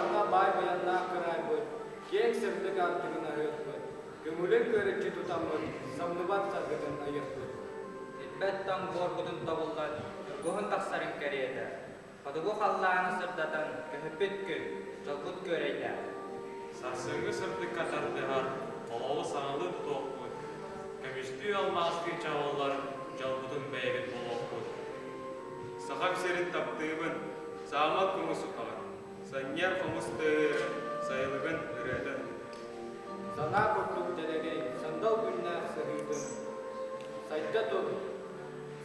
Саңа бай баянна кырайбыт, кең сырдык артыгын арыппыт, көңүлүн көрүкчү тутамбыт, самныбат саргытын айыппыт. Итбеттан боргудун табылган, гохун тақсарын кәрейді. Падугу қаллағаны сырдатан, көміппет күн, жолгут көрейді. Сарсыңы сырдык катардығар, олауы саңылы тұтуқпыт. Көмішті алмағысты чағалар, жалбудun бәйгіт болуқпыт. Сақап серін таптығын, сағамат күмісі қағыр. Саньяр қомысты сайылығын үреді. Сана күрттік дәрегей, сандал күннә сығырдың. Сайда тұр,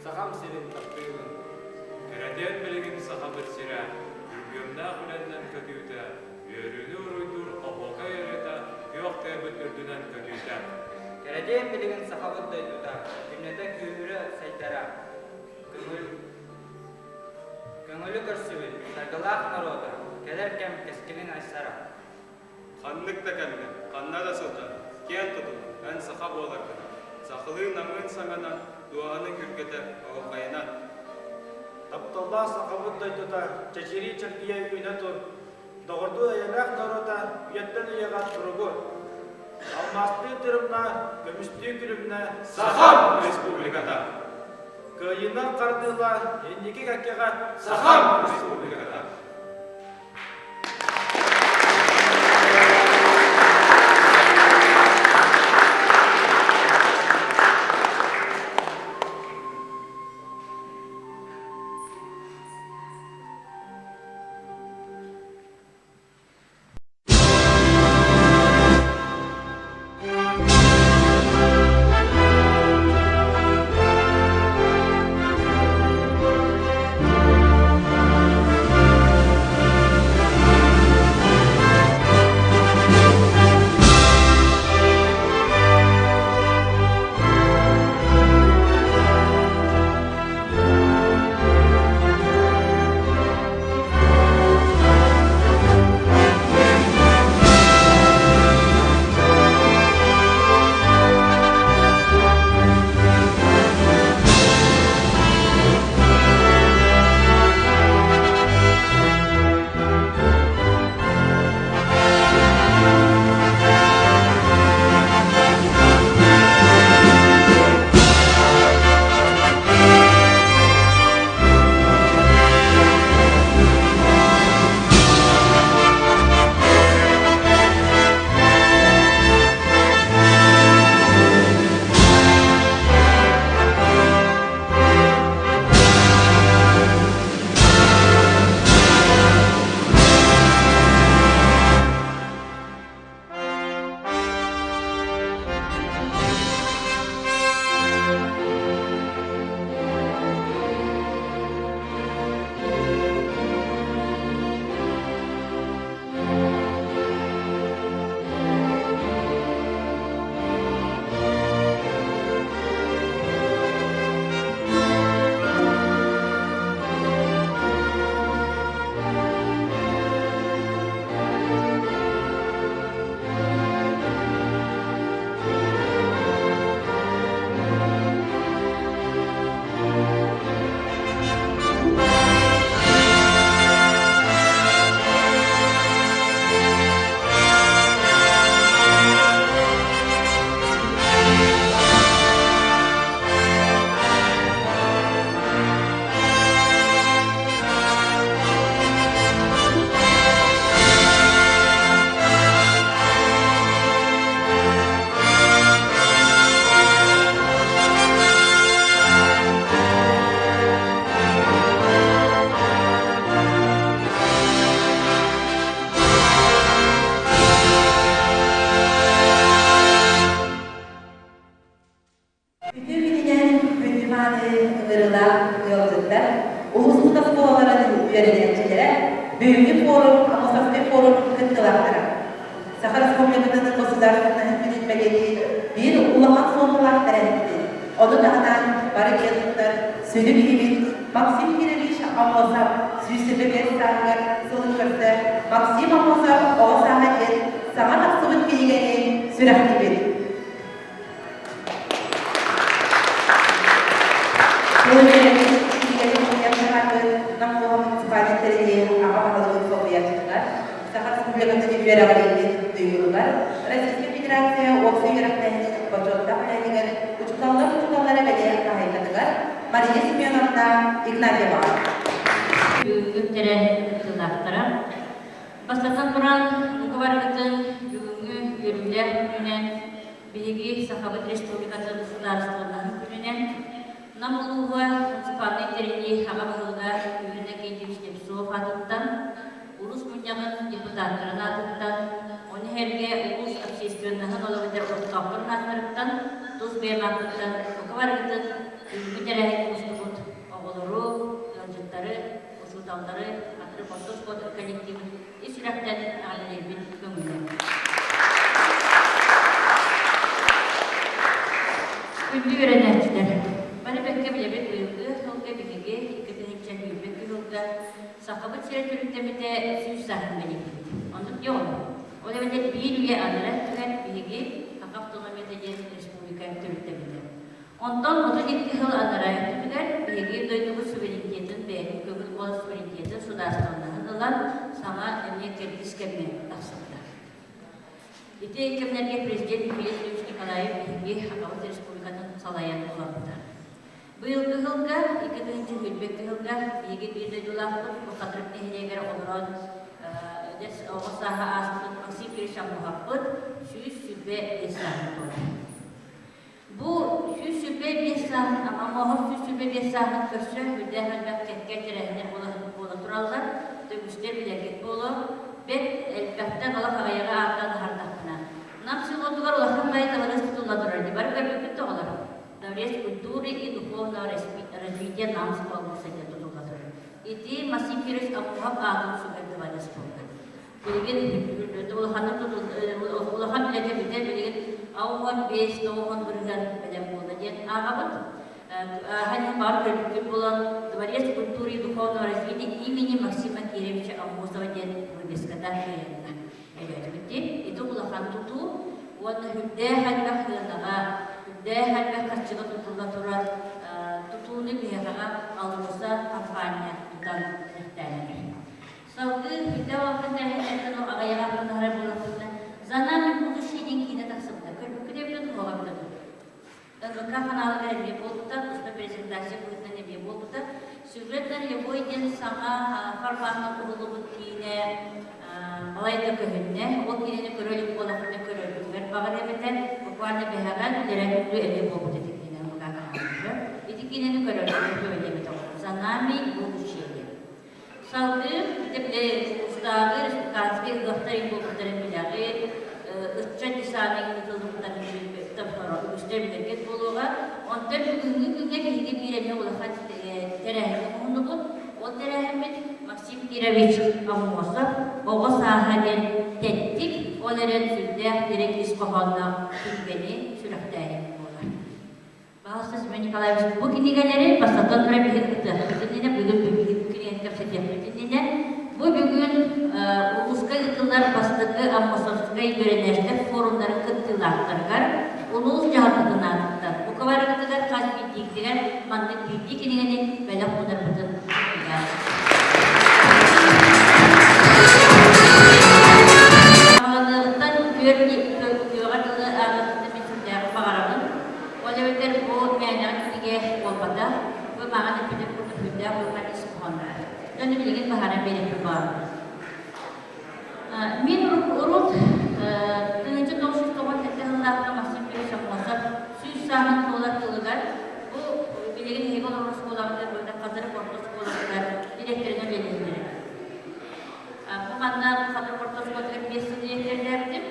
сағам серін таптығын. Кереден білігін сақа бір сірә, үргемді құләннен көтүйді, өріні ұруйдыр, опоқа ереді, көйоқтай бүт үрдінен көтүйді. Кереден білігін сақабыт дайдуда, дүнеде күйірі сайдара. Көңілі көрсібіл, сарғылақ народа, кәдер кәм кәскілін айсара. Қанлық та кәмді, қанна да сылжа, кен тұтылы, ән сақа боларғына. Сақылы намын саңанан, дуағының үргеті оғайынан. Тапталла сақабыт дайдуда, чачири чаркия үйіне тұр. Доғырды әйеләқ народа, үйеттен үйеға тұрығы. Алмасты тұрымна, көмісті күрімна, Сахам республикада! Кыйынан қардыла, ендекі кәкеға, Сахам республикада! Büyük forum, Amasasya forum kıttılaktırı. Sakar Respublikası'nın gosüdarstvenная hizmetmeliği bir ulağan sonlular verildi. Onun dağıdan barık yazıklar, sönük gibi Maksim Kiriliş Amosap, Süsübü Gersangar, Sılıkırsı, Maksim Amosap, o sahadet, sana taksıbıt bilgeni sürekli verir. Namanya municipality apa kalau itu proyeknya, sangat Республикасы Федералии дuyurular, Российская Федерация Оксы Юрактайны Бачотта Халянигер учуталлары бәле қағайқатығар Мария Семеновна Игнатьева. Бүгінгі тылақтыра. Бастатан тұран ұқыварғытын бүгінгі өрілер күнінен Беги Сахабыт Республикасы государствоның күнінен Намылуға муниципальный терени Хағабығылға үйіне кейдемістеп соғ атыттан Улус мұнияғын депутаттарын атыттан оны әрге улус общественнығын олығыдар ұстақпырын атырыттан тұз бәйім атыттан ұқыварғытын бүгінгі тәрәйін ұстығыт оғылыру, ұлжыттары, ұсылталдары атырып отыз қоды коллективін ешірақтан ағылербен көңілі. Күнді өренәтчілер. Бәрі бәкке білебек ұйылғы, ұлға бігеге, екетенікчен үйбек ұйылға, сақабыт сері түріктемеде сүйіс сағын бәлебек. Ондық жол. Ол әвәдет бір үйе адыра түгән бігеге автономияда республика түріктемеде. Ондан 32 жыл адыра түгән бігеге дойдығы суверенитетін бәйін көңіл бол суверенитетін сударстанлығын ұлан сама әмне кәрдіс кәмне тақсықта. Ите екемлерге президент Михаил Ильич Николаев бігеге Хақабыт республиканың салаян олапты. Быйылғы жылға, 2000 жылға беге бірді жолақтың бұқатырып нәхелегер олыран оғысаға асытын Максим Киришан мұхаппыт сүйіс сүрбе бесағын толы. Бұл сүйіс сүрбе бесағын, ama мұхап сүйіс сүрбе бесағын көрсі үрді әлбәк кәткен терәхіне болы тұралдар, төгістер білерген болы, бет әлбәктен олақ ағайыға артан хардақына. Нам силотугар олақын байы тағырыз тұтылға тұрар, дебар көрбекті олар. Дәурес культуры и духовного развития нам сполнился для тутулгатора. Ити Максим Кириш Амухаб Адам Сугардовали сполнил. Билеген улахан билете бите билеген ауған бес тоғын бірген білем болды ден ағабыт. Ханин бар көрбекті болан Дворец культуры и духовного развития имени Максима Киревича Амусова ден Рубеската Хиянна. Itu улахан туту, оны хүлде ханбақ хынаға Дәхәлбәк қатшыға тұтылға тұрар тұтуыны бейғаға алғыза компания тұтан әттәлі. Сауды хүлді уақын тәхін әттін ағаяға бұнары болатында занамын бұғы шейден кейді тақсымда. Көрбүккі деп тұтын оғамда тұр. НВК қаналы әрбе болдыда, ұста презентация бұғытын әбе болдыда. Сюжеттен ебойден саңа фарбағына құрылы бұд кейіне Малайда көһүнне, ол кирени көрөлүк болақында көрөлүк. Бағар әметтен буквально бәғаған үлерәкімді әлі болғыт етіккенен мұғағын. Етіккенені көрөлүк өтемет оғыр. Занами бұл үшеге. Салды, бітепле ұстағы республиканский ұлықтарын болғыттарын біләғі, ұтча десанын ұтылдықтарын үстер білерген болуға, онтан бүгінгі күнге кейге биреме олақан тәрәхімі мұны бұл. Ол тәрәхімет Максим Кирович Амосов, оғы сағаден тәттік, оларын сүрдәк дирек исқоғанна күлбені сүрәқтәйін болар. Бағыстас мен Николаевич, бұл кенегелері бастатан тұра бігін ұтығытынene, бүгін кенеген көпсетекпетінene, бұл бүгін ұлысқа ұтылар бастығы Амосовскай бөренәштер форумдарын күттілақтырғар, ұлыс жағытын аттар. Бұл қаварығытығар қаз бейдіктігер маңның бейді кенегені бәлі қодар бұтын. Min urut tığıncı doğuşuz doğan teknolojilerde Maksim Kiriş Amosov süs sahın solar kılıgar. Bu bilgin hegol orası olanlar böyle kazarı ortası olanlar direktörüne belirlenir. Bu manada kazarı ortası olanlar mesut direktörlerdim.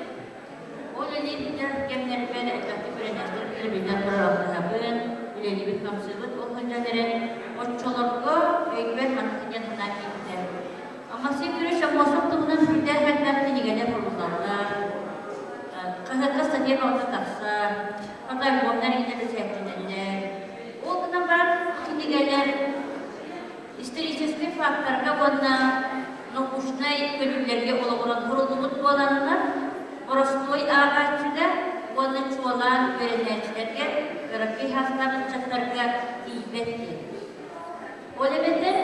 O leliydiler gemler böyle etkili öğrenciler birbirinden programlarının leli bir kamsızlık oluncaları o çoluklu ekber mantıken tanıklıklar. Maksim Kiriş Amosov tuğunun bir derhətlərdə negələr olurlar. Qazaqaz diye orta taqsa, hatta onlar yine de səhvlənirlər. O kadar var ki negələr исторический факторга ona научной bölümlərə olan qurulduğu olanlar, Rostov ağacında ona çoğalan öğrencilərə qarabi hastaların çatlarga iyibətdir. O deməkdir,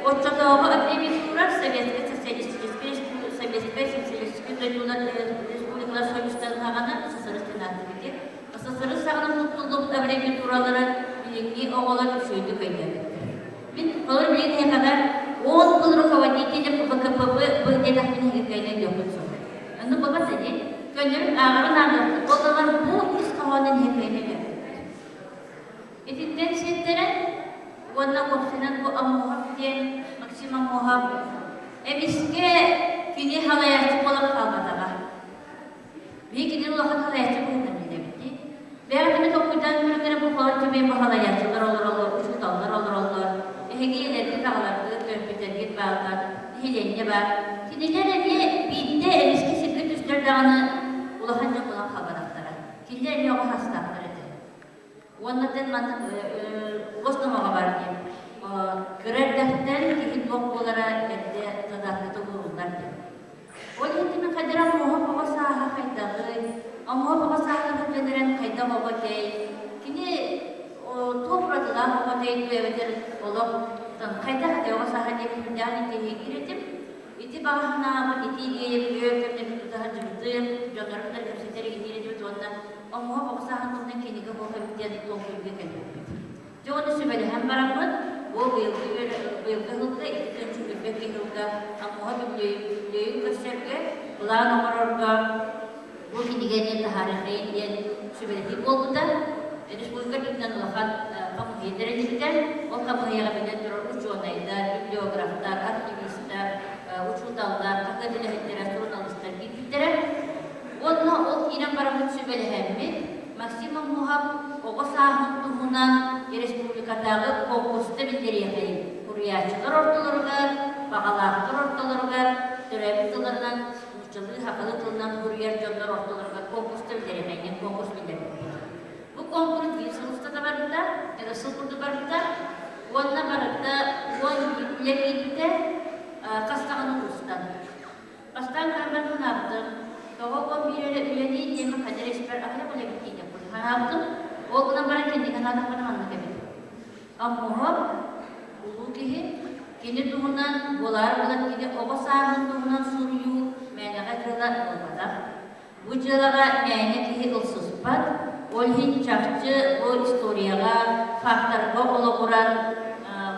Отчетного аббревиатура Советской Социалистической Kaytular Respublikalar Soyuştan hağana ısısırı sınatı ısısırı sağının tutulduk evrebi turaları bilingi oğular düşüydü kaydı. Bin olur bilgiye kadar 10 yıl rukovodителем ВКПБ был дедахтың hikayene yokutsun. Onu baba dedi, gönderip ağırın ağırlığı, o zaman bu iskavanın hikayene yokutsun. Etitten setteren, ondan kopsanan bu amuhab diyen, maksimum muhab, eviske kini halayatçı olarak kalmadılar. Bir kini ulakın halayatçı bulundan bitti. Beğendimi tokuydan bürükleri bu falan tümeyi bu halayatçılar olur, uçutallar olur. Hegeyelerdi dağlardı, törpüter git bağlar, hilenine var. Kiniler evi binde eviski sıkı tüsler dağını ulahanca bulan kabaraklara. Kiniler evi o hastaklar edi. Onlardan mantık ulaşnamağa var diye. Kırardaklar ki hidbok olara elde tadaklıda vururlar diye. O yetimin kadar amuha baba saha kaydağı, amuha baba saha hücrelerin kayda baba dey. Kini topradılar baba dey duyevedir olup kayda kayda o saha diye hücrelerin diye giretim. İti bağına, iti diye büyüklerine bir daha cıvıdım, canlarımda hepsileri gidiredim ondan. Amuha baba saha tuğundan kendine baba hücrelerin topluluğu geldi. Jono sübeli hem baramın, o bıyıklı hılga, iki çünkü beki hılga, amuha bibliyayı gösterge, ulan omarorga, bu kinigeni taharikayın diyen sübeli hip oldu da, Respublika Dikten Ulakan kamu hedirenlikten, o kamu yağı durur uçuğunayda, bibliograflar, aktivistler, uçuğdallar, kakadile hettere, jurnalistler gittiler. Onunla o inen baramın sübeli hemmi, maksimum muhab, o sahın tuhunan Respublikadağı konkursta bildiriyor. Kuriyatçılar ortalarıgar, bağalaklar ortalarıgar, dönemizlerden uççılığı hakalı kılınan kuriyat canlar ortalarıgar konkursta bildiriyor. Konkurs bildiriyor. Bu konkurs bir sınıfta da var burada, ya da sınıfta var burada. Onunla barıkta, on gitlerinde Kastamonu'nun ustan. Kastamonu'nun ben ne yaptım? Kavakon bir yere üyeliği diye mi kader esper ahlak öyle gittiğini yaptım. Ne yaptım? Oğluna bana kendi kanalda bana anlatabilirim. Amma ulu kihi kini tuhunan bolar bolar kini oba sahın tuhunan suryu menaga kırılar olmadak. Bu jalaga meyne kihi ılsızpat. Olhin çakçı o istoriyaga faktarga olaboran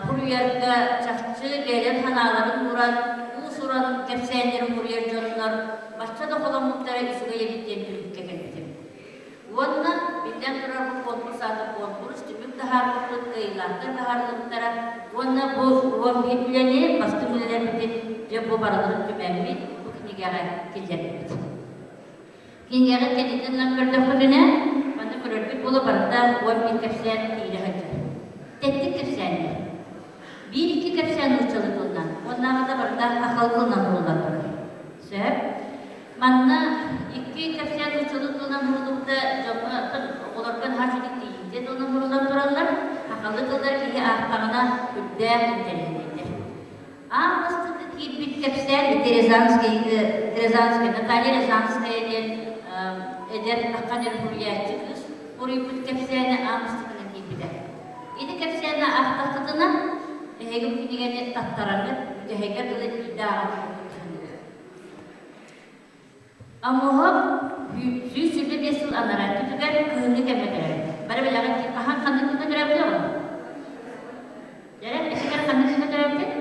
kuruyarga çakçı gelen hanaların buran bu suranın kepsenleri kuruyar canlar başka da olan muhtara isuga yedikten türükke geldim. Onunla bizden durar bu konkursada konkurs tümük daharlıklık kıyılardır daharlıklara onunla bu bilgilerini bastı mülerimizin bu baraların tümemmi bu kinigara killerimiz. Kinigara kendisinden kırdafırına bana kırırdık bulu barında on bir kepsen tiyri hacı. Tettik kepsenler. Bir iki kepsen uçalıkından onlara da barında akıl kılınan bulunlar. Sebep manna iki kepsen uçalıkından bulundukta camı olarken harcılık değil. Zed onun bulundan duranlar akıllı kıllar ki ahtağına üddem internettir. Ağustos'taki bir kepsen Terezanski, Natalya Rezanski'nin eder akan hürriyetçi kız. Burayı bir kepsene Ağustos'taki gibi de. İdi kepsene ahtağına hegim kinigene tattaranır, hegim kılıç iddia Amuhab süsüde bir yıl anarak tutugar kığını kemediler. Bari bilangan kahan kandı kığını görebiliyor mu? Jadi esikar kandı kığını görebiliyor mu?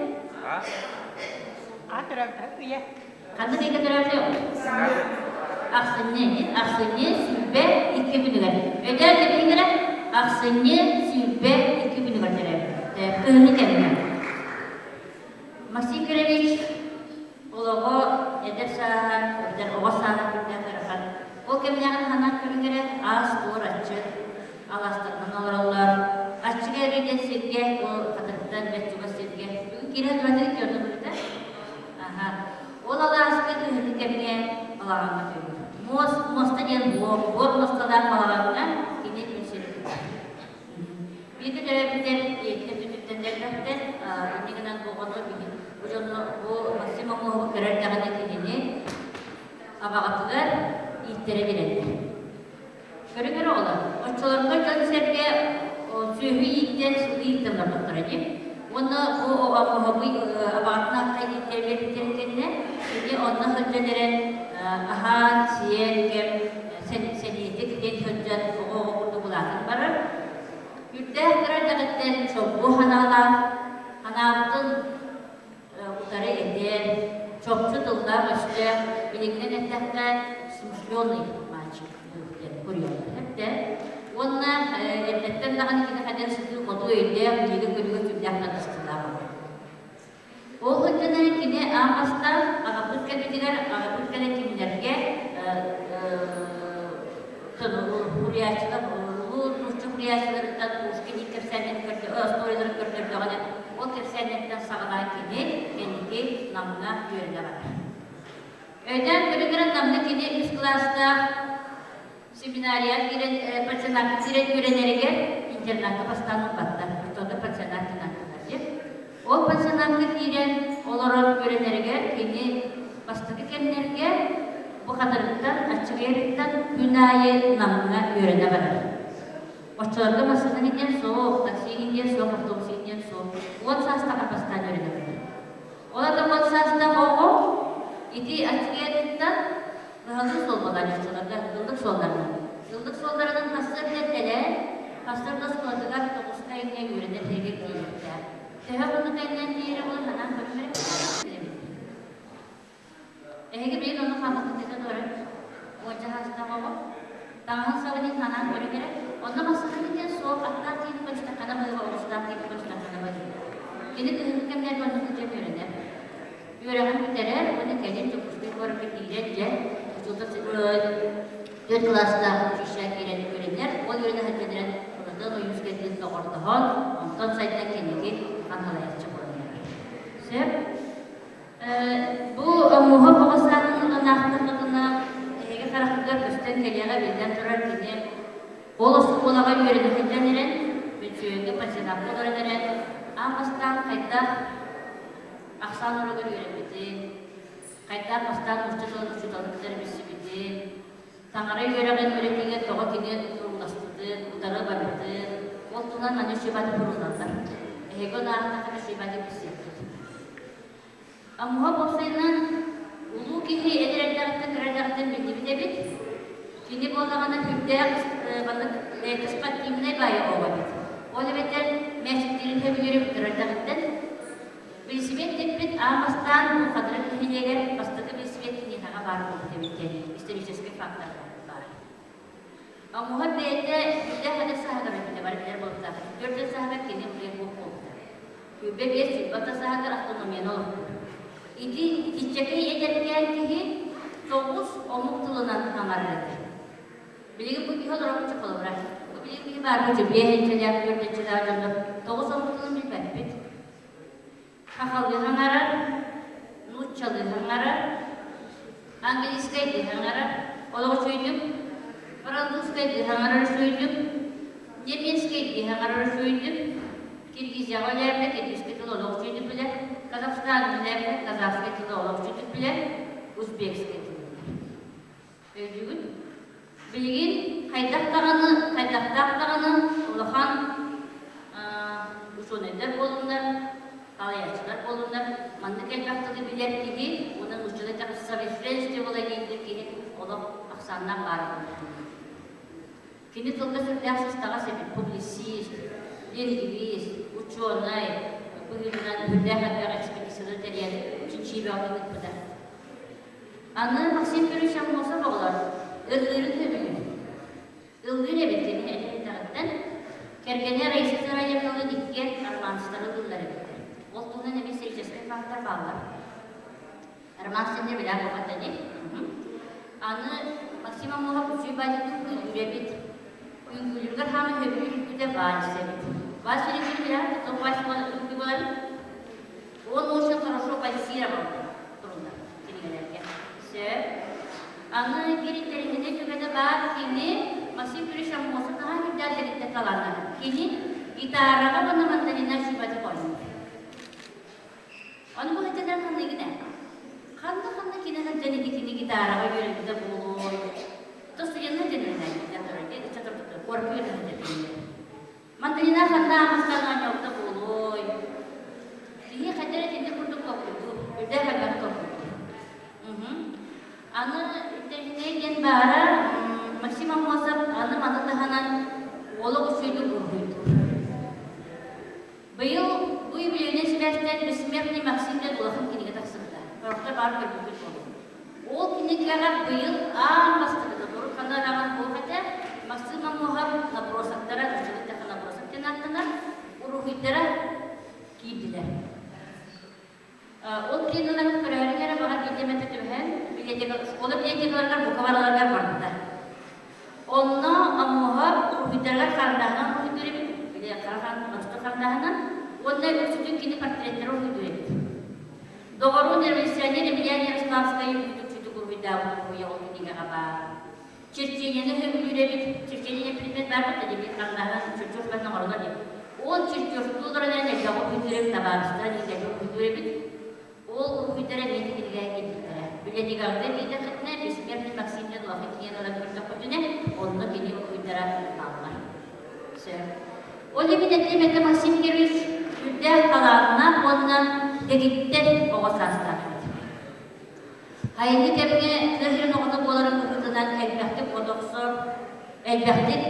Iya. Kandı kığını görebiliyor mu? Aksine sübe 2000 lira. Öder dediğin göre aksine sübe 2000 lira. Kığını kemediler. Masih Kirevich Ologo eder sahan, eder ogo sahan kita kerakan. O kemenyangan hanan kemengere as dur açı, alastarman olurlar. Açı geride silge, o katıktan ve çuba silge. Kira duradır ki onu burada. Aha. Ola da askı kehli kemenge alağanma diyor. Mosta diyen bor mostalar alağanma ini meşirik. Bir de biter yetkinden derlerden ini kenan bokono bihin. Bu maksimum kerajaan ini apakah istilah direktif. Kira-kira olah. Ortalarga jadi serge suhuidan suhuidan berapa aja. Ona bu apakah nak kayak istilah ini ini ona kerjaan ahan siyen kem seniyeti kiden hüccet oğu kurdu bulakın barır. Yüddeh kırarcağıtten çokbu hanabıtın utarı eder, çokçu dıllar işte bilikten ettekte smuşliyonu maçık kuruyorlar. Hep de onunla ettekten daha ne kadar sıkı kodu öyle bilgi gülüğü tümdekten ısıtılar. O hüccetlerin kine ağastan ağabut kediler, ağabut kedilerge huriyatçılar, bu Rusçu huriyatçılarından Rusçu kersenlik kırdı, storyları kırdı, o kersenlikten sağlayan kine kendiki namına yörüne var. Öğden göre namına kine üst klasta seminariya giren personel görenlerge internatta bastanlık battı. Burada personel dinattılar. O personelge giren olarak görenlerge kine bastıkı kendilerge bu kadarlıktan açık yerlikten günahı namına yörene varır. Oçalarda masadan inen soğuk, taksiye inen soğuk, otobüse inen soğuk. On sasta kapastan yörene varır. Ola da on sasta oğu, iti açık yerlikten hızlı solmalar yaşıyorlar, yıldık sollarına. Yıldık sollarının hastır dedele, hastır nasıl oladılar, dokuzda inen yörene tergir değillikler. Tehe bunu denilen yeri olur, hemen bölümleri ehege bir onu kamakta doğru. Wajah hasta mama. Tangan sawini kanan beri. Onda masakan ini soal atas ini pasti karena bawa ustaz ini pasti karena bawa. Ini kehidupan dia tuan kerja berada. Yurangan kita ini kajian cukup sekali kita je. Contoh dua kelas dah sisya kira berada. Kalau yurangan hati dia berada loyus kita itu ortahan. Ondan saya kini kan hal yang cukup. Siap. Bu muhafazaatın anahtarlarına karakter üstten geliyor birden durar ki olası kolağa yürüdü hüccelerin bütçüğü paçanak olarak amastan kayda aksan olarak yürüdü kayda pastan uçtuğları bisibidi tanrı yürüyen yürüdüğü toğa kini turulastı utara barıdı oltuğundan anı şibatı kuruldular egon ahtakı şibatı bisibidi Amma bosaynan ulu kihi ederekten kıracaktan bit. Kini bolağına hüddek balık kıspat kimne bayı olabilir. Öyle beter mescitlerin hep yürüp kıracaktan. Bilisibet tepet amastan bu kadar kihiyeler bastığı bilisibet kini haga var olabilir. İsterisizki faktör var. Amma beyde hüddek hadi sahaga bekle var bilir bolsa. Dörtte sahaga kini buraya bu oldu. Hübbe besit bata sahaga astronomiyen olur. İki çiçeği ederken ki dokuz omurtulunan kamarladı. Bilgi bu bir olarak çok olur. Bu bilgi var bu bir hençeli yapıyor da çıkardı. Dokuz omurtulun bir bebek. Kakal yahanlara, nutçalı yahanlara, Angeliskaydı yahanlara, olağı söydüm, Fransızkaydı yahanlara söydüm, Yemenskaydı yahanlara söydüm, Kirgizya olaylarda Kirgizkaydı olağı söydüm bile. Казахстан билер, казахский тиле оловчутук билер, узбекский тиле. Öldüğün bilgin kaydaktağını olahan uçoneder bolunlar, kalayatçılar bolunlar, mandık elbaktığı bilir ki onun uçuda takısı referensi olay değildir ki olaf aksanına var. Kini tılda sürdeğsiz tağa sebep publisist, lingvist, uçonay, bugünden hüddâhâ ekspedisyaları teriyeli üçüncü bir ağırlık burada. Anı Maksim Pürüşen olsa bağlar, ılgırın tübülü. Ilgır ebetini elini taraftan, kergene reisi saraylarını dikkat Armanistar'ı dılları bitti. Oltuğundan evi seyircesine faktar bağlar. Armanistar'da bile kapattı. Anı Maksim Amor'a kusuyu bacıklı ürebit. Üngülürgür hamı höbürlükü de bağlı sebep. Ваши ребята, кто восьмой говорит, он очень хорошо позировал. Трудно. Все. Она кириттерinde tübede bağır kini Maksim Pürüşen olsa daha güzel derinde kalanlar. Kini gitarraga bana mandalina şubacı koymuş. Onu bu hıcıdan kanlı gine. Kanlı kini hıcını kini gitarraga yürüyüp de bulur. Terus yanına jenenler gitarraga çatır tutup korkuyor da hıcını. Mandalina kanda masalah nyokta buluy. Dia kadang-kadang kita perlu kopi tu, beda kadang kopi. Аны интернеттен бара Максим Амосов аны манатаханан олог сөйді көргүйді. Быйыл бұл юбилейне себептен бессмертный Максимден улахын кенеге тақсырды. Барықта бар көргүйді болды. Ол кенегеға быйыл бастырды. Дұры қанараған бұл қата Максим Амосов набросақтара, жүргіттіқі набросақтен аттына ұрухиддара кейділер. Ол клиналарын көрәрігері баға келдеметі түбән, школа билетегалар бұқаварларға барды. Онна амуға ұрухиддарға қандағынан ұрухиддері биді, қарақан басты қандағынан, онна өрсүтін кені портреттері ұрухиддері. Доғыру революционер Емельяне Ярославская үйтік ұрухидда бұқуя ол кенеге бар. Черченені өбілері черченені предмет бар бұқты демек қандағынан чөрчөш басына ғарылар деп. Он чертеж тулдырынан әлгі ұрухиддері табарыстыра дегенде ұрухиддері ол ұрухиддері менді кенеге келдіктері. Билетигалды кейді қытны бессмертный Максимден лақы кейін олар көрді құтыны, онны кені ұрухиддері алылар. Ол емінетті мәті Максим Кирович үрді қаларына оннан дегіттен оғасастар. Хайынды кәмге тәжірін оғыны боларын күрдінен әлбәқтік одықсыр, әлбәқтік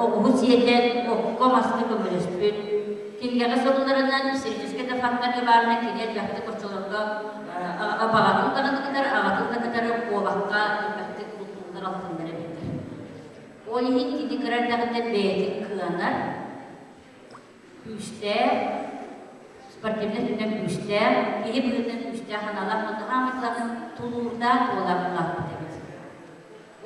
оғығы сиетен оғыққа масты көміліспін. Кенгеға соғыларынан сиржеске дефактарға барына кене әлбәқтік ұшыларға бағатын қағандығыдар, ағатын қағандары оғаққа әлбәқтік құлтылдар алтындары бетер. Ол ең кені кірардағында бәйетік қыланар, күштер, спортивный түрден күштер, кейі бүгінен күштер қаналар, мұнды қамытлағын тұлурда олағылар бұтамыз.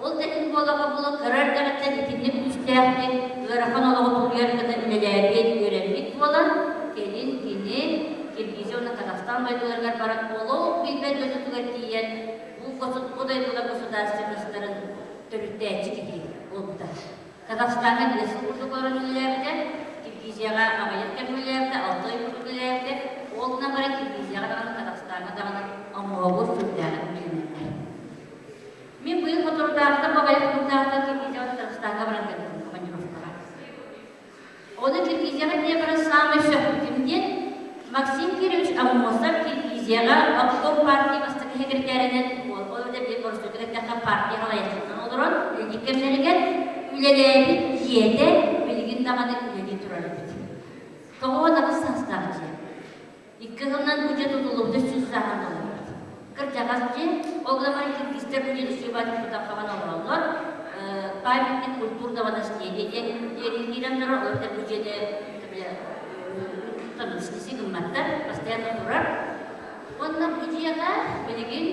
Ол дәкін болаға бұлы кірардағыттен итінне күштерді, ғырақан олығы тұлуярғыны үлеләбет өремет болан, келін кені Киргизияны Қазақстан байдыларғар барат болу, білбән өзі түгер тиен, бұл дайдылар государственностарын түрітті әчі кеге олды. Қазақстанға білесін құрдықларын үлеләбді, Киргизияға ағайыркен үлеләбді, Алтай үлеләбді, олына бары Киргизияға дағаны Қазақстанға дағаны амуағыз сүрдәғын үлеләбді. Мен бұйыл фотоғырдағыда бағайық құлдағыда Киргизияға Қазақстанға баран кәдім командировкаға. Оны Киргизияға не бары самый шөптімден Максим Кирович Амосов Киргизияға Обком партия бастығы секретарінен ол өте біліп орыстығыраттағы партия қалайықсынан олырын үлдекемдеріген үлеләбі жиеті білген дағаны үлелі тұрар өтті. Тоғуадағы састағы же. Икі ғылынан бүджет ұтылуды сүз зағын олар. Кырчагасчы, огломар киргизтер бүджеті сүйбаты тұтаққаван олар. Памятник культурного наследия деревнирандары оларды бүджеті таныстысы гымматтар, постоянно тұрар. Онна бүджеға білеген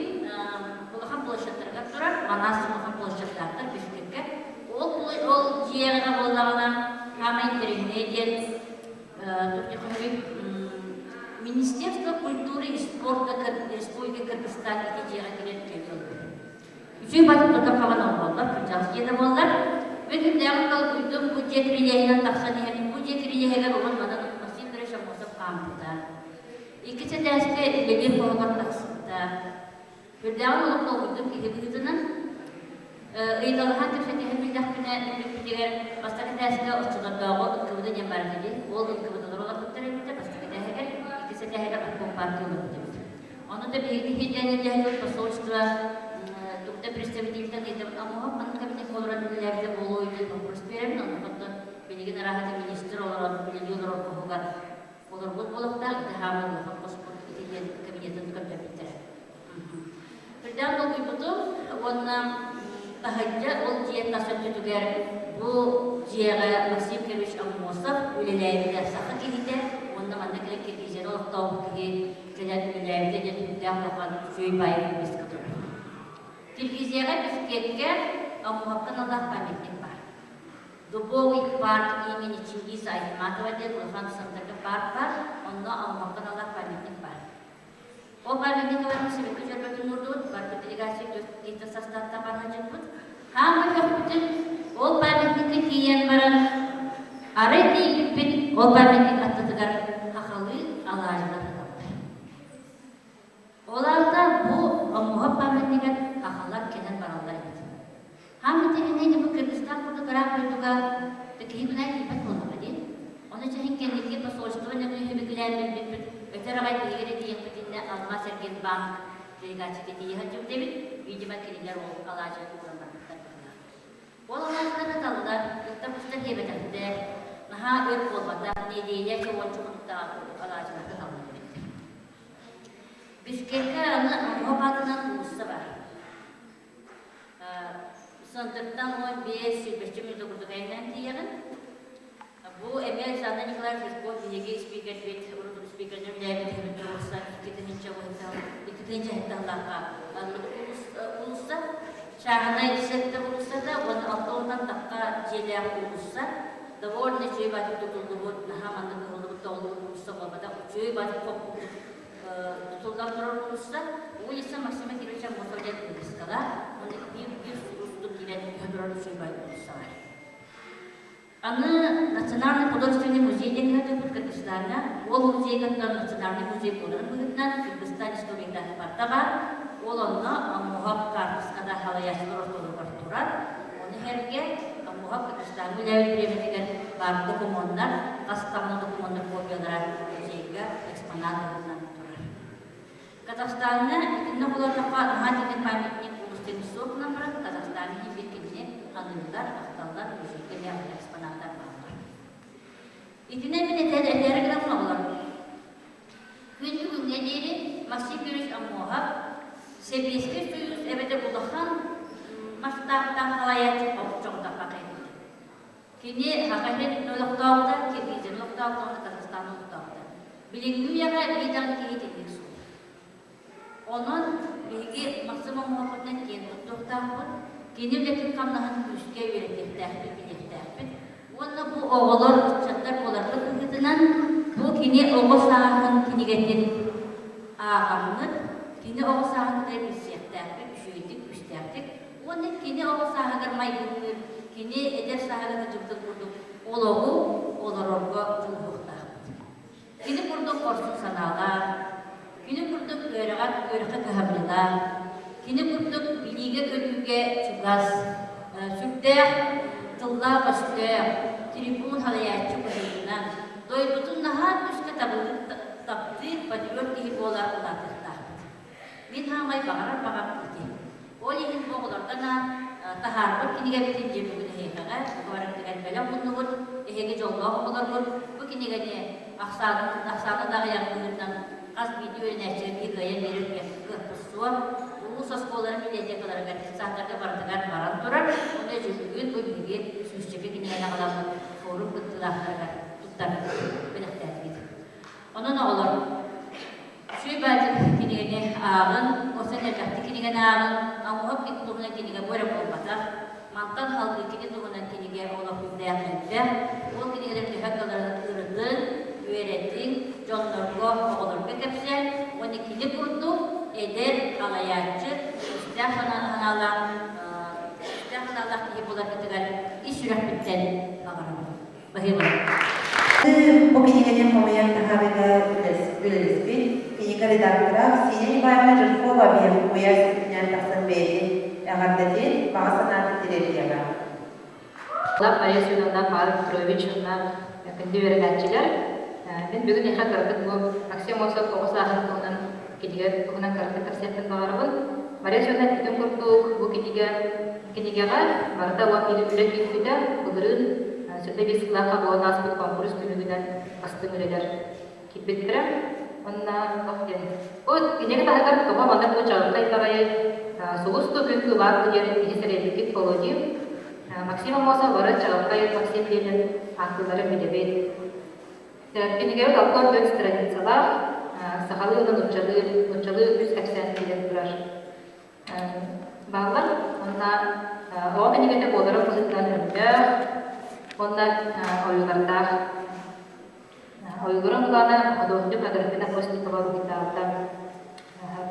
бұлақан площадтарға тұрар, Манас бұлақан площадтарды бішкекке. Ол жиеға болдағына қама интернеден Министерство культуры и спорта Республики Кыргызстан итежеға келеді келді. Үші батып тұтаққаван олғалар, күнжағыз еді болдар. Бүгіндегі қал күлдің бұл жекірелейінен тақсан егін, бұл жекірелейігі оған мадан Максим Кирович Амосов қамында. Екісі дәсті үлелер қоғылар тақсында. Бүрдегі олықта ұйдың кеге бұйдының ұйдалыған тепсетеген білдақпіне үліктігер бастағы дәсті ұшчылардағы үкібіді не бар еді. Ол үкібіділер олар күттер өтті, бастағы дәхегер, екісі дәхегер Обком партия олар өтті. Оны да бейді хедені дәхегер посольство Тукта представительтен етіп амуға қанын кабинет олар үлелерді болу үйді вопрос беремін. Оны құтты белеген рахаты министр олар үлелі олар құғығар. Олар бұл болықта үтіхамы олар қоспорт етеген кабинетін көмдербеттері. Бірден бұл бұйбұты, оны тахаджа ол жиет тасын түтігер бұл жиеға Максим Кирович Амосов үлелерді сақы келді. Оны маңда келек Киргизияны олықтау кеге келен үлелерді де түтті ақлаған жөй байы бесті тұрды. Киргизияға Бишкекке Амуғаққан Аллах памятник бар. Дубовый парк имени Чингиза Айтматова ден Улхан Сандырғы парк бар, онда Амуғаққан Аллах памятник бар. Ол памятник бар себепті жүрбетін ұрдуыд, бар бір делегация кейті састатта барға жүрбіт. Хамы көппітін ол памятникті кейен баран ары дейбіппін ол памятник аттытығар қақалы алажылар адамдар. Оларда бұл Амуға памятнигі қақалар кенен баралдар еді. Хамы тегенейді бұл Кыргызстан құрды қырақ бөлдіға текейі күнай кейбет болмаға дейін. Оны чахин кендеке посольство нәміне хөбігілер бөлбеппін. Өтер ағай бейгері дейін бітінне Алма Серген банк делегация дейін жүр дебіт. Видимо, алаача кураматтарна. Олалардан талда тапстан хебетәдә наха өр булмада недейле чончукта алаача талда. Бишкеккә аны мохабатынан улсы бар. Сандыктан ой бес сибешчеме докудагайнан тиягын. Бу эмел Жанна Николаевна Физбов неге спикер бит, урудун спикерден ләбит хебет болса, икетенче болса, икетенче хетталларга. Улуста шагына исетте болса да, оны алтаудан тапка желеак болса, довольно чөй батып тутулду бут, нахаманды кылды толду болса болмада, чөй батып тутулдан турар болса, улица Максима Кировича Мосовден Кыргызстана, оны bir сурустук килен көбөрөн чөй батып болса бар. Аны Национальный художественный музей деньгаты будет Кыргызстана, ол музей каттан Национальный музей боларын бүгүннан Кыргызстан историядагы бартага, ол онно амугап картыскада халаячлар ортолугар турар. Оны херге амугап Кыргызстан музей премиялар бар документтар, кастамны документтар копиялар музейге экспонаттарынан турар. Казахстанны итинне буларга хатиген памятник улустын сокна бар, Казахстанны бекинне ханымдар, акталдар музейге экспонаттар бар. Итинне мене тәдәләре генә булалар. Күнүгүнгө дейли Максим Кирович Амугап Себийский союз эбеде булахан масштабтан халаят чоңда пакет. Кини хакайет ноктауда, киргизен ноктауда, Казахстан ноктауда. Билингуяга бидан киетик су. Онон биги максимум мохаббатан кен токтауда, кини лекин камнахан күскә үретектәк. Онна бу оголор чаттар боларды күгетенен бу кини огосахан кинигетен агамны кини огосахан деп сеттәк, шүйдик, күстәк. Онна кини огосахан майгы кини эдер саһагы жыгды курду.Ологу олорорго жулукта. Кини курду корсун саналар. Кини курду өрөгө кахабылар. Кини курду билиге көлүгө чугас. Сүрдә тылла башты. Телефон халаячы көлүнөн. Дойбутун наха түскө тапты патриот киһи болар улатырта. Мен хамай багар кити. Олигин боголордана тахарбы киниге битин жебүгүн хейхага, барак деген белем муннугут, эхеге жолга болоргут, бу киниге не аксаны дагы ягындан каз видео нәче бигая берип кыпсуа, улус осколары библиотекаларга сааттарга бардыган баран турар, онда жүзүгүн бу биге сүзчеге киниге нагаланы форум кыттылактарга туттар белектәтит. Онун олор Шүй бәдір кенегене ағын, осын әрқақты кенеген ағын, амуғып кеттуғына кенеге бөрі болмата, мантан халқы кене тұғынан кенеге олақ үздәйін өтті, ол кенегелер кехакаларын ұрыдын, өйреттің, жонларға, оғыларға кәпсел, оны кене құрды, әдер, қалаячы, үстәқ ханалақ кеге болар кетігер, иш үрәк біттен бағарам. Бағилы. Бу кенегенен комаян тахабыга үлелеспит, кенеге редактора Синей Байма Жиркова бейім коя сүртінен тақсын бейді әғардаден баға санаты терелдеға. Мария Семеновна Павел Петрович күнді өрігәтчілер. Мен бүгін еқа кірдік бұл Максим Осов оғыз ағын тұғынан кенеге тұғынан кірдік тақсияттың бағарығын. Мария Семеновна күтін құрдық бұл кенегеға барда уақ елі үлі күйді бұлырын Сөрді бесілаға болан аспыт конкурс күнігінен астың үлелер кепеттірі. Онна қақтен. Ол кенеге тағығар тұға маңдар бұл жағын қайтағайы соғысты күнгі бар бұдерін егесірелікет колоди. Максима Моса бары жағылқай Максим Ленин аңқылары білебет. Кенеге қалқор дөт страницалар сақалы ұлын ұтчалы үз әпсән келен тұрар. Бағылар, онна оға кенегеті болары бұзыттан өмді. Ондан ойғырын ұланы одоғды мәдіргіна Постникова ұлғытағыда.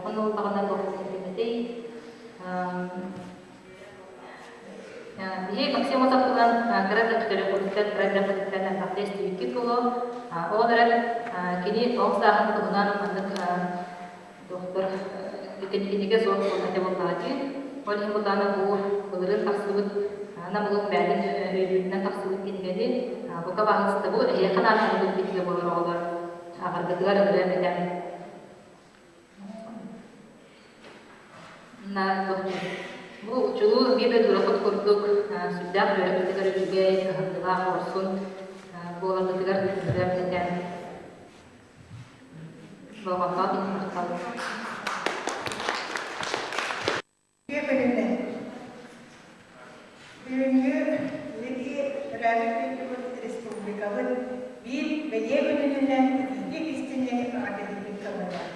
Оны ұлғағына боқтың кемедей. Бейі Максим Осаптылан градын күтері құрдықтан градын құдықтан ақтес түйікке қолу. Оғырын кені оғсағын тұғынан ұмандық доқтыр кенеге зор қолғады болғады. Олың бұланы бұлырын тақсыбыт ана бұлың бәлін өйбүннен тақсыбыт кенегеді. Бұқа бағысты бұл әйеқан арқаны бұл кетіге болыр оғылар. Ағырғытығар үлі әмеден. Bu uculu bir durakot kurduk. Sudah berapa kita juga kehendak korsun. Bola kita sudah menjadi bahwa kau ini tahu. Dia benar. Birinci lagi Republik Republik Awal bir beliau benar dia istimewa ada di Kampung.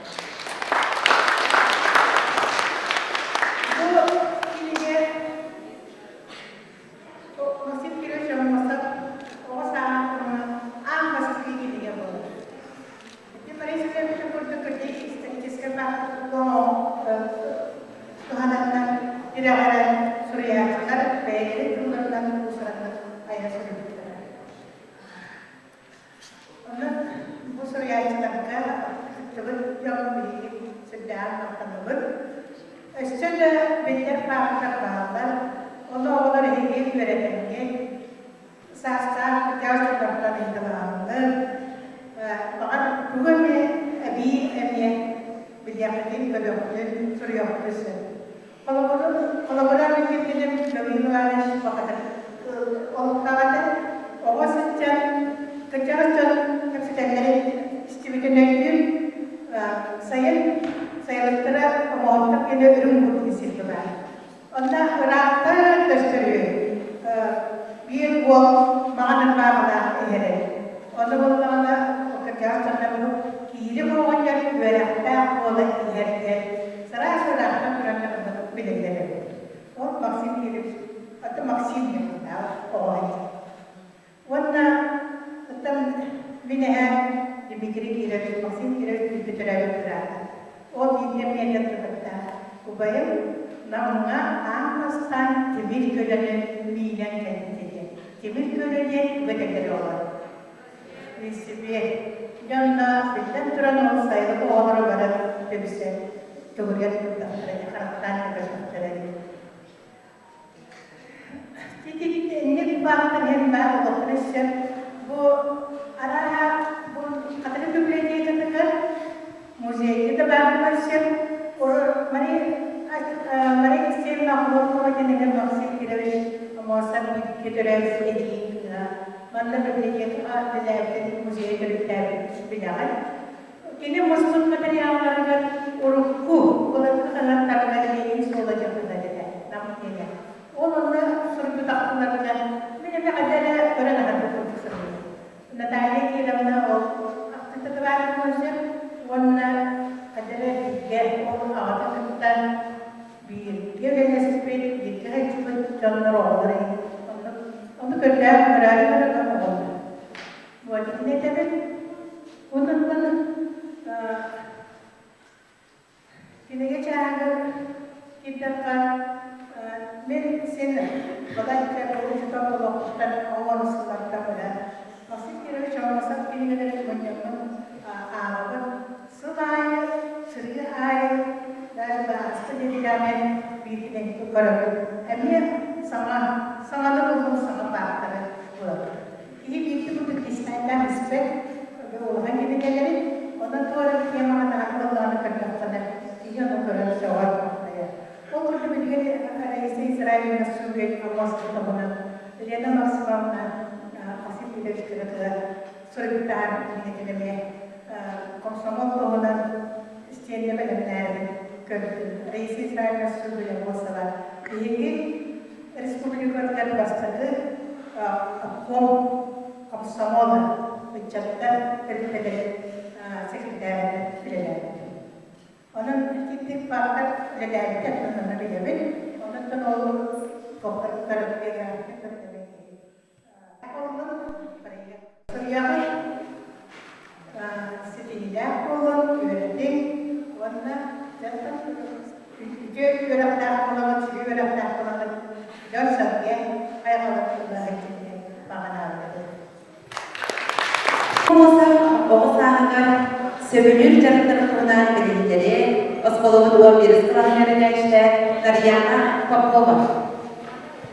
Sebelum cerita pernah jadi, sekolah dua biasa sekolahnya ada istilah Tariana Papua.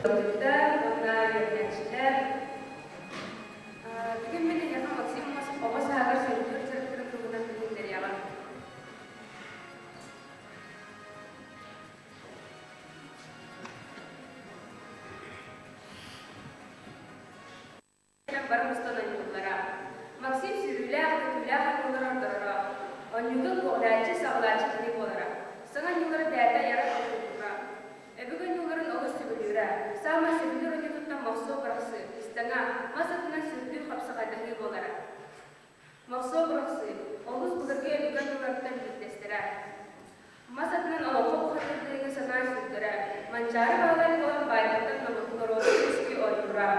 Kita pernah istilah, mungkin ini yang maksimum masuk bawah sahabat sebelum cerita pernah dari awal. барымыстан айнылара. Максим сүйріләқ, күтіләқ айнылар ардырара. Онюгыл қоғлайчы сағылайчы кіне болара. Саңа нюлары дәйті яра қылдырра. Әбігі нюларын оғы сөбілюра. Сама сөбілюр өне тұттан мақсо бұрақсы. Истаңа масатынан сүрді қапсығайдығы болара. Мақсо бұрақсы, олғыз бұлырге өбігі нюлардан білдестірі. Масатынан олыққа бұқатырдығы санай сүрдірі. Манчары бағалай болан байлықтан намықлар олы үскі ойдыра.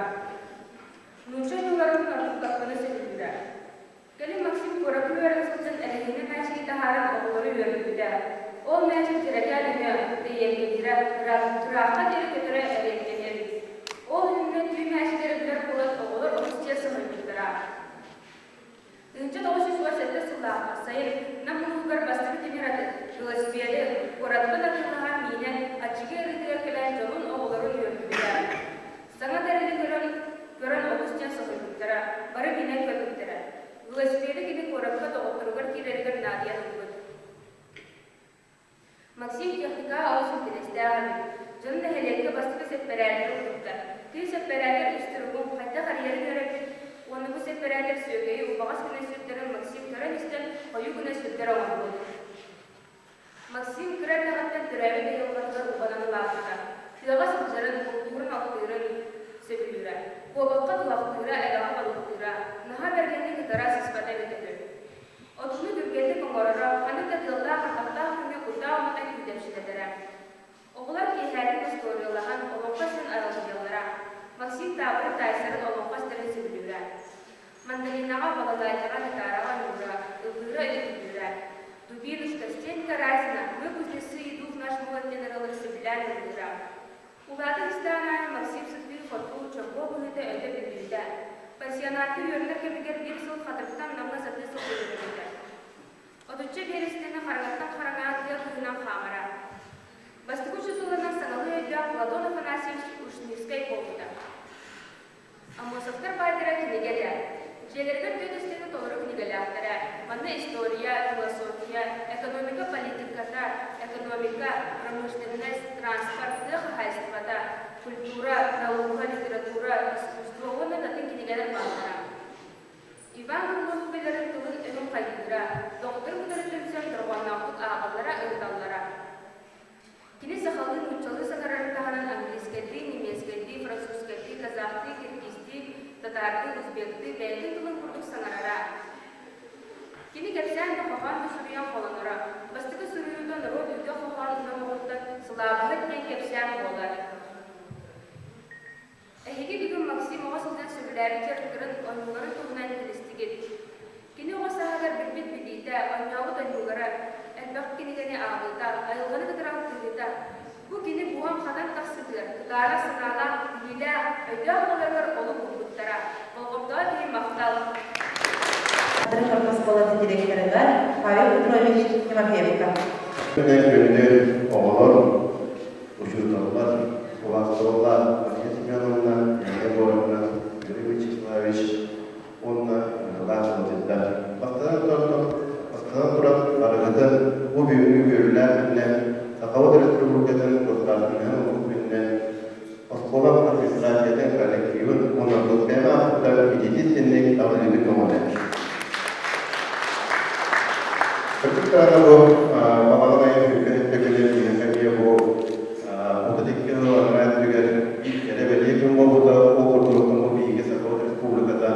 Нұнша нюларын артық қақпаны сөбілюра. Кәлі Максим көрәкіл өріңсілдің әлігіне мәшігі тахарын оғылары өрілді. Ол мәшік тірәкәл үмі дейергендері тұраққа дері көтірі әрекенер. Ол үміне түй мәшігері білер болат оғылар оғыстия сығырдыра. 1987 сыллаққа сайын намылығығар бастығы теміраты велосипеді қоратқын атылыған мейнен атшығы әрідер кәлән жолын оғыларын өрілді. Саңа дәрілі көрін оғыстия сығырдыра, бары мейнен көрдіктері. Велосипеді кені қорапқа тоғыттырғыр керергір Надия ұлғыд. Максим техника ауызын тілесті ағамын. Жонын әхелекке бастығы сәтпәрәлері ұлғыдды. Күй сәтпәрәлер үстірігін қайта қариерін өрәпін. Оны бұл сәтпәрәлер сөйгейі ұбағас күні сүрдерін Максим көрін істен қойу күні сүрдер оңыр болды. Максим күрәр тағаттан түрәві де елғатылар ұбананы лағыда. Филағас ұлжарын ұлтығырын алтығырын сөбілірі. Қобаққа тұлақтығыра әліға балықтығыра. Наға бергенді күтара сыспата өтілір. Отыны дүргенді көңірі, қаны тәтілді қартақта күнге құлда алматай күдепшіледірі. Оғылар кейхәрін историялаған олонға сен аралығылыра. Максим табыры тайсарын олонға стәрін сөбілірі. Мандалинаға балалайтыға нетараға нұра, ұлғыры өтілірі. Дубинушка стенка разина, мы кузнецы идут в наш молоден аралығы сөбілер ұлғыра. Улады істана Максим сытбүй фотку чоқо бұғыды өте білді. Пансионаты өрілер кемігер бір сыл қатырықтан намна саты сыл көрілді. Отучы берістені қарағаттан қараған тел күзінен қамыра. Бастықушы сылынан саналы өйдіғ Владон Афанасьевич Ушневскай болуды. Амосовтар байдыра кенегелі. Желергер төдістені толыры кенегелі ақтары. Манна история, философия, экономика, политиката, экономика, промышленность, транспорт, хозяйствода, культура, наука, литература, искусство, оны датын кенегелер бағыра. Иван Гурмов белерін тұлын өмін қайдыра, доктор бұдыры түрсен тұрғаннауқық ағалара ұйдаллара. Кені сақалын ұчалы сақарарықтағынан английскәді, немескәді, французскәді, казахты, киргизді, татарды, узбекті, бәйдің тұлын құрдық санарара. Кені кәпсән де қоған дүсіріян қоланыра, бастығы сүріюдан рот үйді қоған ұнамығылды сылабығы ден кәпсән болар. Әйге бүгін Максим оға сылдан сүріләрі керткірін ойнылары тұғынан тілістігет. Кені оға сағадар бір-бет білейді, ойнауы ойнылары, әлбәқ кенегені ағылдар, айылғаны қыдырау тілді. Бұл кені бұған қадан тақсыдыр, тұтара сынала, үйлі, өйді ағыларыр олы бұлғыттара. Болғымдыға дейін мақтал. Адыры корпус болатын директорыға Павел Петрович Тимофеевка. Күнде оғылар, ұшырталар, ұластырылар, Мария Семеновна, Яне Боровна, Юрий Вячеславович, онна лағын дедді. Бастан тұрап, барығыды, бұл бүйіні көрілер білен, Сақауы республикадан достарының өкілінен, Осқолам администрациядан коллективін, оның достайма ақыттар медицинсенлік тағылығы көмілі. Ketika aku mengalami kegiatan kami aku ketika orang juga ada banyak yang mau buat ukur kamu di sekolah sekolah kata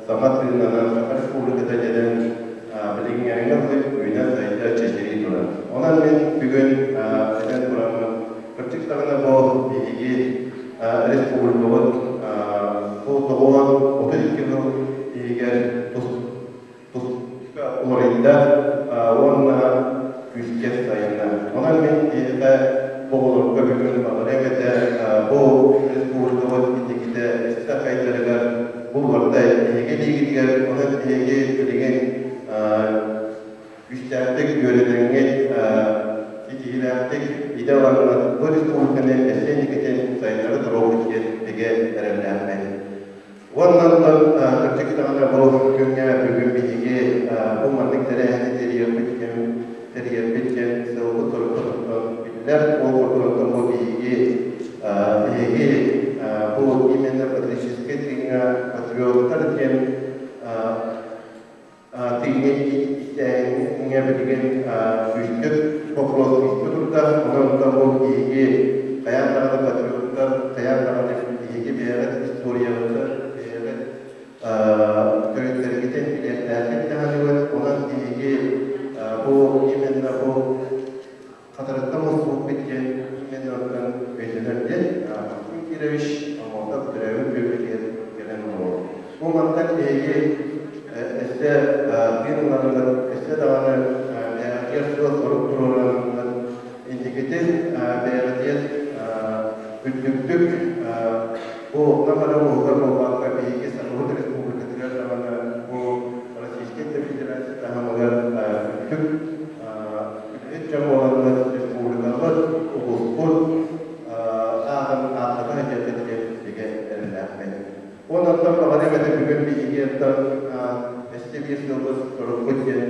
sama dengan sekolah sekolah kata jadi paling yang itu bina saya ciri orang. Orang ni bukan dengan orang ketika aku di sekolah buat buat ketika Orada ona güçlük sayılır. Ona menteşe boğulur köpükün bağıremede bu respublika vakitinde istakaylarlar bu varda ilgili ona ilgili güçlük yönetmenlik titilerlik idealarına bu respublikanın esenlikten sayılır doğruçken peki eremlenmeli. Ondan gerçekten bu dünya bugün bilgi umarlık teriye bitken sevgi torunlarından bilgiler o torunlardan bu bilgi bu imenler patrişiske dünya patriotlar кен тыйне иңе билген үстүк вопрос турда ондан бул иги каяндагы патриоттар каяндагы иги бери историяларды бери төрөттөргүтен билеттерди тааныбы онан иги бу именно бу катарында мосуп кеткен именно ондан бежелерде Кирович амалда төрөбү бөлүгүн келен болду. Бу мантан иги эсте бируларында эсте дагы эртө соруп туруларында индикатив беятет бүттүктүк бу намара болгон болгонга биги Сахаров Республикасында дагы бу Российской Федерация дагы бүттүк жамоалар республикалар облустар агын акыга жетти деген элемент. Ондан багарымда бүгүн бигерден эстебирлер туруп кеткен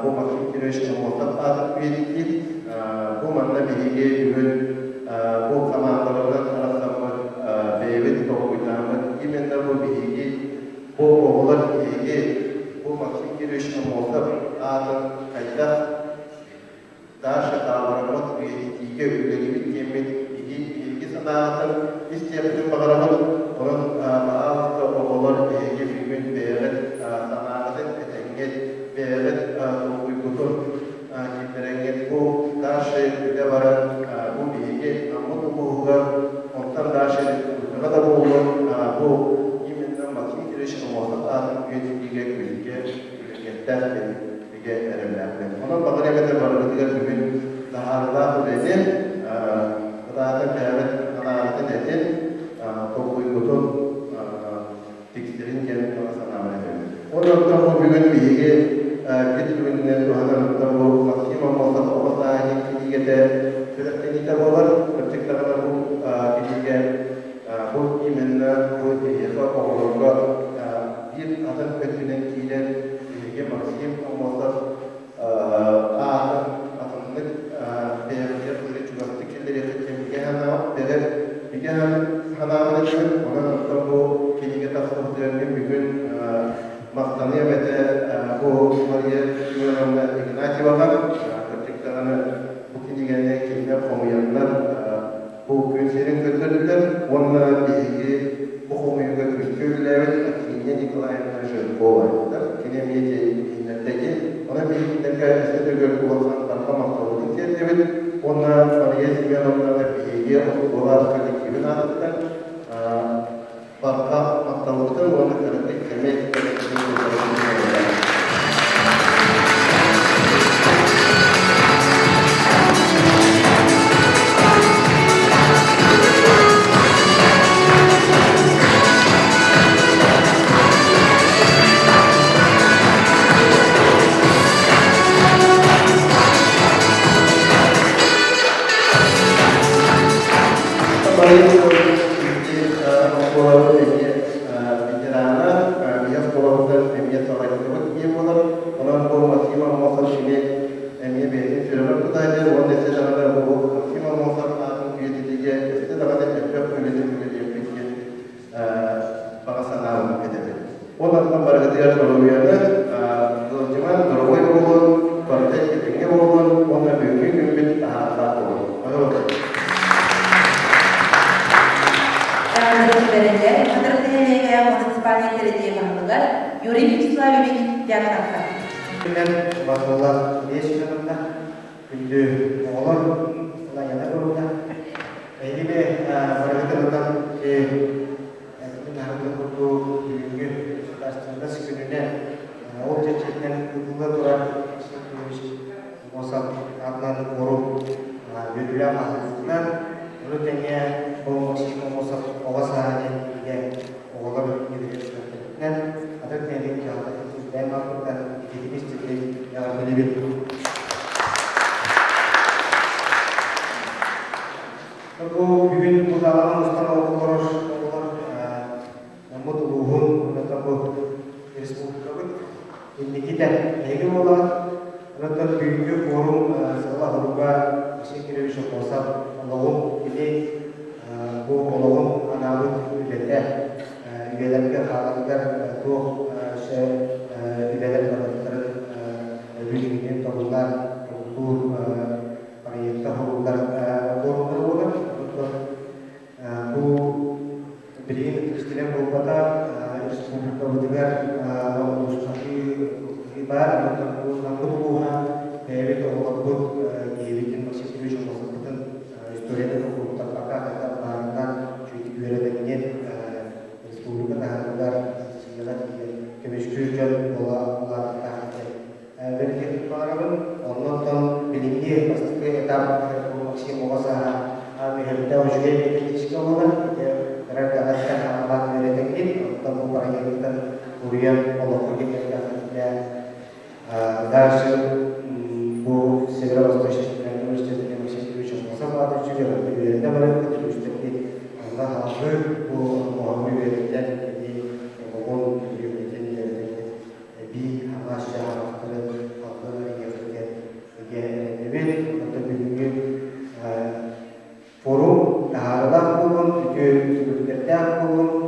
бу Максим Кирович Амосов атып берди. Бу манда биге бүгүн бу командалардан арасында бейбит топуйдамы именно бу биге бу оголор биге бу Максим Кирович Амосов атын кайда Даша Таварамот биге үлгүлү кемет биге санаатын истептин багарамот onun mağazda oğullar gibi beyret sanatın etenget beyret uykutun kimlerenget bu karşı bile varan bu bilgi ama bu ondan karşı ne kadar olur bu iminden Maksim Kирович Амосов adın bilgiye bilgiyetten bilgi erenlerden. Onun bakıremede varlıklar bugün daha da öğrenin zaten beyret sanatın etin topluluğun tekstilin kendini sanamaya. Ondan bu bugün bilgi getirilen doğanlıkta bu Maksim Amosov Oğuzhan'ın kiligede sürekli var. Gerçekten bu kilige bu imenle bu diğer oğullarla bir adım ötünen kilen bilgi Maksim Amosov adımlık beyazlar böyle çuvalık killeri kemike hanımefendi ona bu kilige tasarruflarının bugün maqtanıya ve de bu Maria Yunanistan Ignatyeva'dan gerçekten bu kiligene kimler komuyanlar bu günlerin götürdüler. Onunla bilgi bu komuyu götürdüler. Akiniye Nikolayevna Jölkova kinemiyece inletteki ona bilgiler karşısında gördük olan tanımamaktalığı tercih ona Maria Semyonovna bilgi olar kolektivin adıdır. Barka maktalıktan ona karşı temel bu Birin Kristinen Bupata Respublika Butigar Ustaki Ibar Nangkut Buha Dewi Tohobut Givikin Masih Tujuh Masukkan Historia dan Hukum Tapaka Kata Barangan Cuiti Gwera Dengin Respublika Tahanugar Segala Kemiskiran Bola Bola Tahanugar Verifikasi Parawan Nonton Bilingnya Pasti ke etap Maksi Mokasa Mihalda Ujue Iskawalan Karena akan amat meretekin Untuk memperhatikan Kurian Allah Kurian Dan Darsu Bu Segera Spesial Universitas Indonesia Indonesia Sama ada juga Bagaimana mereka terus Jadi Allah hampir Bu Muhammad Berikan Jadi Mohon Berikan Jadi Hamasya Hamasya Forum, tahalah pun, juga kerja pun,